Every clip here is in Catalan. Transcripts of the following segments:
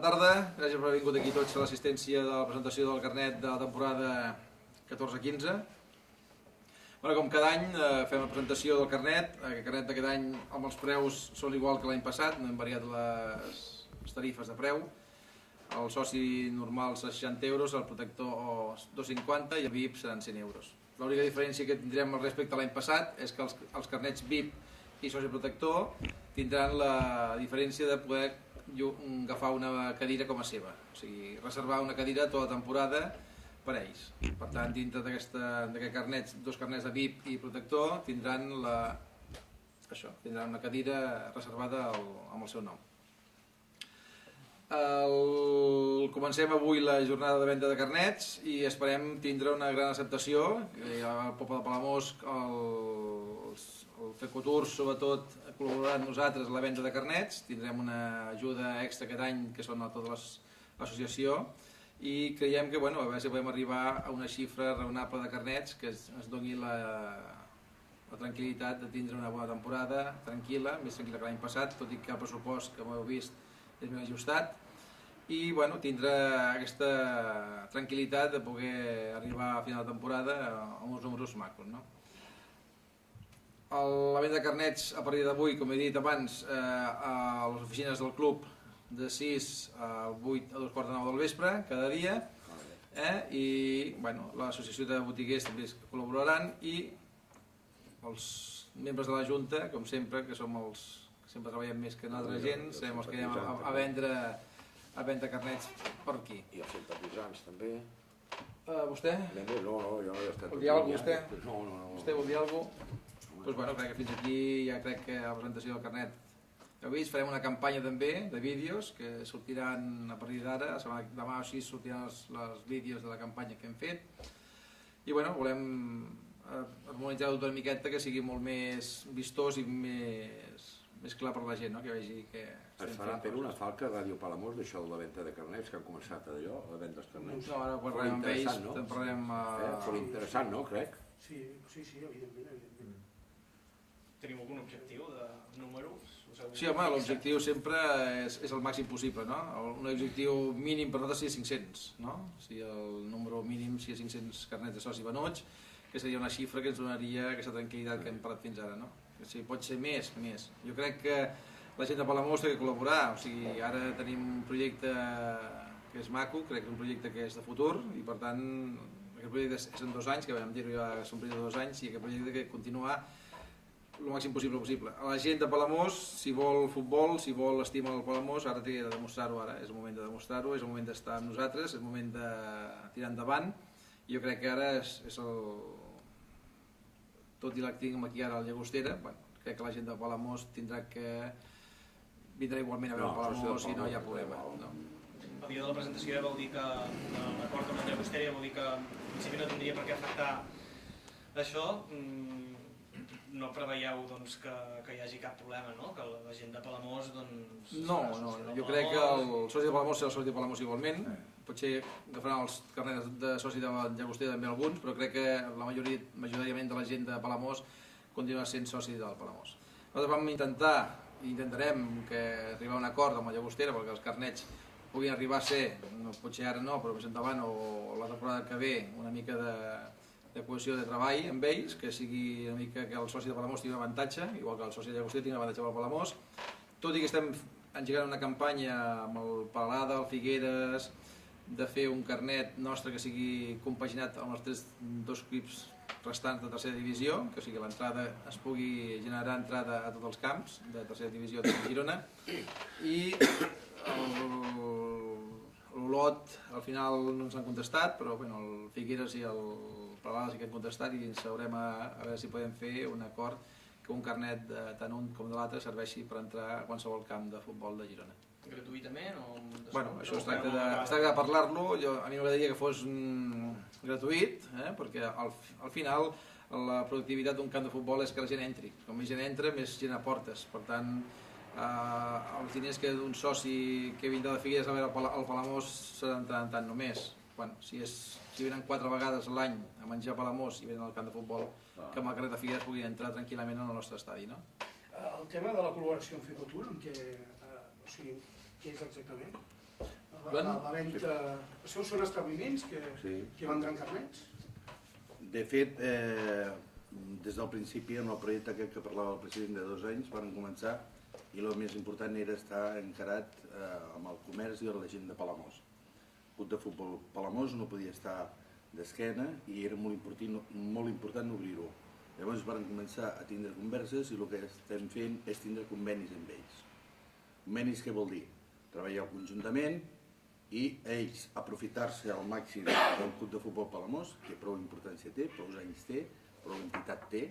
tarda, gràcies per haver vingut aquí tots a l'assistència de la presentació del carnet de la temporada 14-15. Com cada any fem la presentació del carnet. El carnet d'aquest any amb els preus són igual que l'any passat, no hem variat les tarifes de preu. El soci normal serà 60 euros, el protector 250 i el VIP seran 100 euros. L'única diferència que tindrem respecte a l'any passat és que els carnets VIP i soci protector tindran la diferència de poder agafar una cadira com a seva, o sigui, reservar una cadira tota la temporada per a ells. Per tant, dintre d'aquest carnet, dos carnets de VIP i protector, tindran una cadira reservada amb el seu nom. Comencem avui la jornada de venda de carnets i esperem tindre una gran acceptació. El poble de Palamós, el FECOTUR sobretot col·laborarà amb nosaltres en la venda de carnets. Tindrem una ajuda extra aquest any que són a tota l'associació i creiem que a veure si podem arribar a una xifra raonable de carnets que ens doni la tranquil·litat de tindre una bona temporada tranquil·la, més tranquil·la que l'any passat, tot i que el pressupost que heu vist és més ajustat, i tindre aquesta tranquil·litat de poder arribar a final de temporada amb uns números macos. La venda de carnets a partir d'avui, com he dit abans, a les oficines del club de 6 a 8 a 2:45 del vespre, cada dia, i l'associació de botiguers també col·laboraran i els membres de la Junta, com sempre, que som els que sempre treballem més que altra gent, serem els que anem a vendre carnets per aquí. I els simpatitzants també. Vostè? No, jo no he estat... Vol dir alguna cosa, vostè? No. Vostè vol dir alguna cosa? Doncs crec que fins aquí ja crec que la presentació del carnet heu vist. Farem una campanya també de vídeos que sortiran a partir d'ara, demà o així sortiran els vídeos de la campanya que hem fet i volem harmonitzar-ho una miqueta que sigui molt més vistós i més clar per la gent, que vegi que... Es farà per una falca a Ràdio Palamós d'això de la venda de carnets, que han començat allò, la venda dels carnets. No, ara parlarem amb ells, parlarem... Fora interessant, no, crec? Sí, evidentment. Tenim algun objectiu de números? Sí, home, l'objectiu sempre és el màxim possible, no? Un objectiu mínim per nosaltres seria 500, no? Si el número mínim seria 500 carnets de socis venuts, que seria una xifra que ens donaria aquesta tranquil·litat que hem parlat fins ara, no? Si pot ser més, més. Jo crec que la gent de Palamós té que col·laborar, o sigui, ara tenim un projecte que és maco, crec que és un projecte que és de futur i per tant aquest projecte és en 2 anys, que vam dir-ho ja que és un projecte de 2 anys i aquest projecte té que continuar el màxim possible. A la gent de Palamós, si vol futbol, si vol estima el Palamós, ara té de demostrar-ho, ara és el moment de demostrar-ho, és el moment d'estar amb nosaltres, és el moment de tirar endavant i jo crec que ara és el... Tot i la que tinguem aquí ara a la Llagostera, crec que la gent de Palamós tindrà que vindrà igualment a veure el Palamós i no hi ha problema. El dia de la presentació ja vol dir que l'acord amb la Llagostera vol dir que en principi no tindria per què afectar això. No preveieu que hi hagi cap problema, no? Que la gent de Palamós... No, jo crec que el soci de Palamós serà el soci de Palamós igualment. Potser agafaran els carnets de soci de la Llagostera també alguns, però crec que la majoritàriament de la gent de Palamós continuarà sent soci del Palamós. Nosaltres vam intentarem arribar a un acord amb la Llagostera perquè els carnets puguin arribar a ser, potser ara no, però més endavant o la temporada que ve, una mica de cohesió de treball amb ells, que sigui una mica que el soci de Palamós tingui un avantatge, igual que el soci de Llagostera tingui un avantatge per Palamós, tot i que estem engegant una campanya amb el Palada, el Figueres, de fer un carnet nostre que sigui compaginat amb els 2 equips restants de tercera divisió, que o sigui l'entrada es pugui generar entrada a tots els camps de tercera divisió de Girona i l'Olot al final no ens han contestat, però el Figueres i el Palada sí que han contestat i ens haurem a veure si podem fer un acord que un carnet tant un com de l'altre serveixi per entrar a qualsevol camp de futbol de Girona. Gratuïtament? Això es tracta de parlar-lo. A mi m'agradaria que fos gratuït, perquè al final la productivitat d'un camp de futbol és que la gent entri. Com més gent entra, més gent aportes. Per tant, els diners que d'un soci que vindrà de Figueres a veure el Palamós seran tant només. Si venen 4 vegades a l'any a menjar a Palamós i venen al camp de futbol, que amb el carnet de Figueres puguin entrar tranquil·lament en el nostre estadi. El tema de la col·laboració amb FECOTUR, què és exactament? la venda... Això són establiments que vendran carnets? De fet, des del principi, en el projecte que parlava el president de 2 anys, van començar i el més important era estar encarat amb el comerç i la gent de Palamós. El club de futbol Palamós no podia estar d'esquena i era molt important obrir-ho. Llavors van començar a tindre converses i el que estem fent és tindre convenis amb ells. Convenis què vol dir? Treballar conjuntament i ells aprofitar-se al màxim del club de futbol Palamós, que prou importància té, prou anys té, prou entitat té,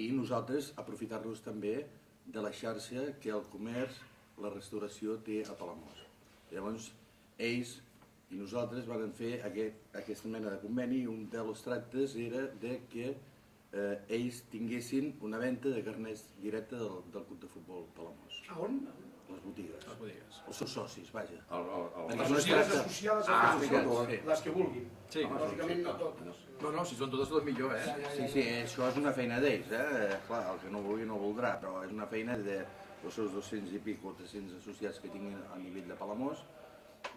i nosaltres aprofitar-nos també de la xarxa que el comerç, la restauració té a Palamós. Llavors, ells i nosaltres vam fer aquesta mena de conveni i un dels tractes era que ells tinguessin una venda de carnets directe del club de futbol Palamós. A on? Les botigues. Les botigues. Els seus socis, vaja. Les associades a les que vulguin. Sí. Lògicament no totes. No, si són totes, tot millor, Sí, això és una feina d'ells, Clar, el que no vulgui no voldrà, però és una feina dels seus 200 i pico o 300 associats que tinguin a nivell de Palamós,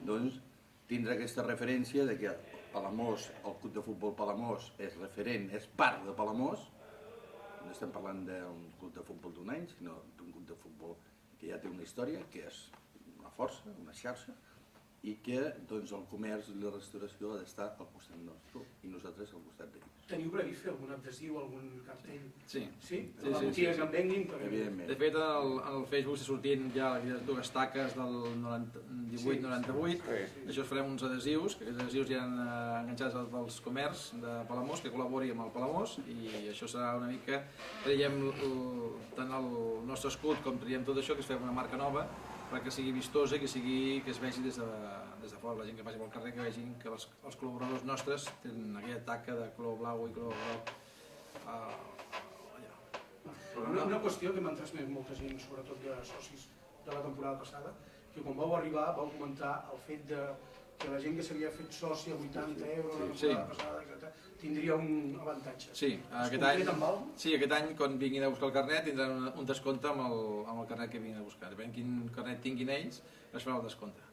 doncs tindre aquesta referència de que Palamós, el club de futbol Palamós és referent, és part de Palamós, no estem parlant d'un club de futbol d'un any, sinó d'un club de futbol que ja té una història, que és una força, una xarxa, i que doncs, el comerç i la restauració ha d'estar al costat nostre i nosaltres al costat d'ells. Teniu previst fer algun adhesiu, algun cartell? Sí. Sí? La botiga que en venguin? Evidentment. De fet, al Facebook s'ha sortint ja aquelles 2 taques del 18-98. D'això farem uns adhesius, que aquests adhesius ja han enganxats dels comerç de Palamós, que col·labori amb el Palamós, i això serà una mica... Traiem tant el nostre escut com traiem tot això, que es fem una marca nova, perquè sigui vistosa i que es vegi des de fora, la gent que passi pel carrer, que vegin que els col·laboradors nostres tenen aquella taca de color blau i color groc allà. Una qüestió que m'ha transmès molta gent, sobretot de socis de la temporada passada, que quan vau arribar vau comentar el fet que la gent que s'havia fet soci a 80 euros la temporada passada, etc., tindria un avantatge. Sí, aquest any quan vinguin a buscar el carnet tindran un descompte amb el carnet que vinguin a buscar. Depèn quin carnet tinguin ells, es farà el descompte.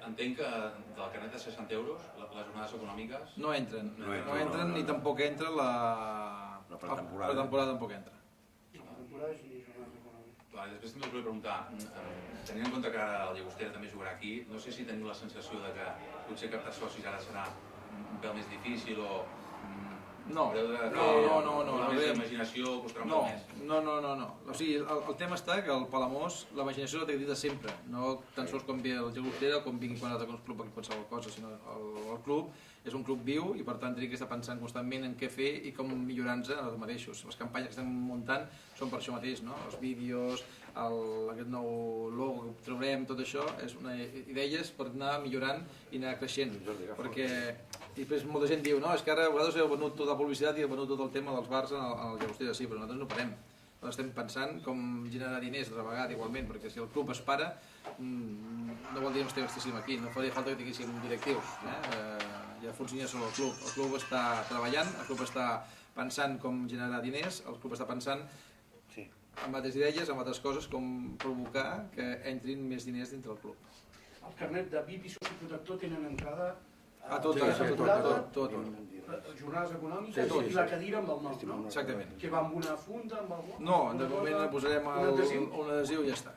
Entenc que del carnet de 60 euros, les jornades econòmiques... No entren ni tampoc entra la pretemporada, tampoc entra. La temporada és ni jornades econòmiques. Després també us volia preguntar, tenint en compte que el Llagostera també jugarà aquí, no sé si teniu la sensació de que potser captar socis ara serà un pèl més difícil o... No, més d'imaginació costarà un poc més. No. O sigui, el tema està que el Palamós, la imaginació la té de sempre, no tan sols quan ve el Llagostera o quan vingui quan altre club aquí qualsevol cosa, sinó el club és un club viu i per tant tenim que estar pensant constantment en què fer i com millorar-nos a nosaltres mateixos. Les campanyes que estem muntant són per això mateix, no? Els vídeos, aquest nou logo que trobem, tot això és una idees per anar millorant i anar creixent, perquè després molta gent diu, no, és que ara vosaltres heu venut tota la publicitat i heu venut tot el tema dels bars al Llagostera, sí, però nosaltres no parem. Nosaltres estem pensant com generar diners altra vegada igualment, perquè si el club es para no vol dir que no estiguéssim aquí, no faria falta que tinguéssim directius, ja funciona sobre el club està treballant, el club està pensant com generar diners, el club està pensant amb altres idees, amb altres coses, com provocar que entrin més diners dintre del club. El carnet de VIP i soci protector tenen entrada a tot. Jornades econòmiques i la cadira amb el nom, no? Exactament. Que va amb una funda, amb algú? No, de moment posarem un adhesiu i ja està.